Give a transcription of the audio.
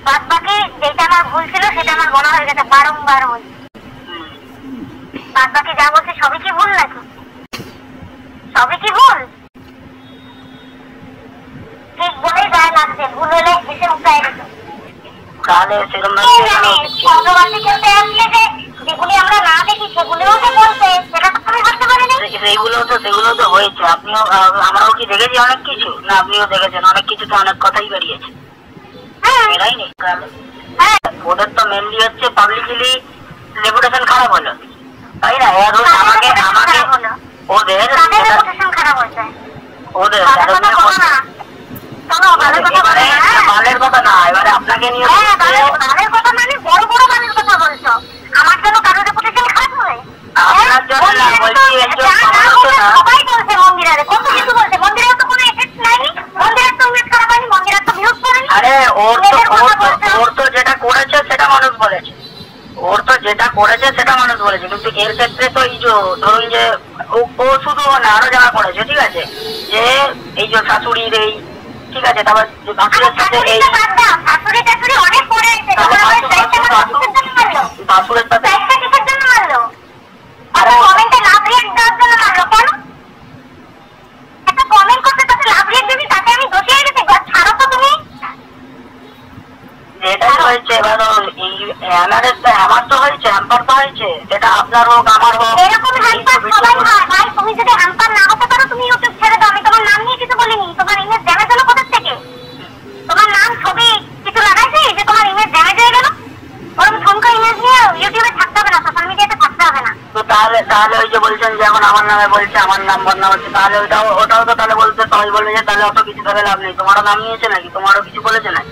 বাদ বাকি যেটা আমার ভুল ছিল সেটা আমার মনে হয়ে গেছে, বারংবার বলছি। বাদ বাকি যা বলছে সবই কি ভুল নাকি? সবই কি ভুল? ঠিক বলেই গায়ে লাগছে, ভুল হলে এসে উঠায় দিত। তাহলে সেরকম ভগবানকে খেলতে আসলে যে যেগুলি আমরা না দেখি সেগুলিও যে বলছে, সেটা তো তুমি ভাবতে পারিনি। সেগুলো তো হয়েছে, আপনিও আমরাও কি দেখেছি অনেক কিছু? না আপনিও দেখেছেন অনেক কিছু, তো অনেক কথাই বেরিয়েছে, বেরাইনি? ওদের তো মেনলি হচ্ছে পাবলিকলি রেপুটেশন খারাপ হলো, তাই না? আমাকে ওদের খারাপ হয়েছে, ওদের বালের কথা না, এবারে আপনাকে নিয়ে বালের কথা মানে বড় বড় বালের কথা বলছো। আমার জন্য কারোর রেপুটেশন খারাপ হবে? আপনার জন্য না বলছি, সবাই বলছে মন্দিরারে, কত কিছু বলছে। মন্দিরের তো কোনো এফেক্ট নাই, মন্দিরের তো ইমেজ খারাপ হয়নি, মন্দিরের তো ভিউজ করেনি। আরে ওর তো যেটা করেছে সেটা মানুষ বলেছে, ওর তো যেটা করেছে সেটা মানুষ বলেছে, কিন্তু এর ক্ষেত্রে তো এই যে ধরুন যে ও শুধু না, আরো যারা করেছে, ঠিক আছে, যে এই যে শাশুড়ির এই, ঠিক আছে, তারপর ভাসুরের সাথে এই শাশুড়ি টাশুড়ি অনেক করে আছে, ভাসুরের সাথে কিসের জন্য মারলো? আরে কমেন্টে লাভ রিয়েক্ট দেওয়ার জন্য মারলো। কেন একটা কমেন্ট করতে তাতে লাভ রিয়েক্ট দিবি, তাতে আমি দোষী হয়ে গেছি? ছাড়ো তো তুমি। যেটা হয়েছে এবার আমার তো হয়েছে, হ্যাম্পার তো হয়েছে, সেটা আপনার হোক আমার হোক, এরকম হ্যাম্পার সবাই হয় ভাই। তুমি যদি হ্যাম্পার না হতে পারো তুমি ইউটিউব ছেড়ে দাও। আমি তোমার নাম নিয়ে কিছু বলিনি, তোমার ইমেজ ড্যামেজ হলো কোথা থেকে? তোমার নাম ছবি কিছু লাগাইছি যে তোমার ইমেজ ড্যামেজ হয়ে গেল? ওরকম ঠমকা ইমেজ নিয়ে ইউটিউবে থাকতে হবে না, সোশ্যাল মিডিয়াতে থাকতে হবে না। তো তাহলে ওই যে বলছেন যে এখন আমার নামে বলছে, আমার নাম বদনাম হচ্ছে, তাহলে ওটাও তো তাহলে বলতে সবাই বলবে যে তাহলে অত কিছু ধরে লাভ নেই, তোমারও নাম নিয়েছে নাকি, তোমারও কিছু বলেছে নাকি?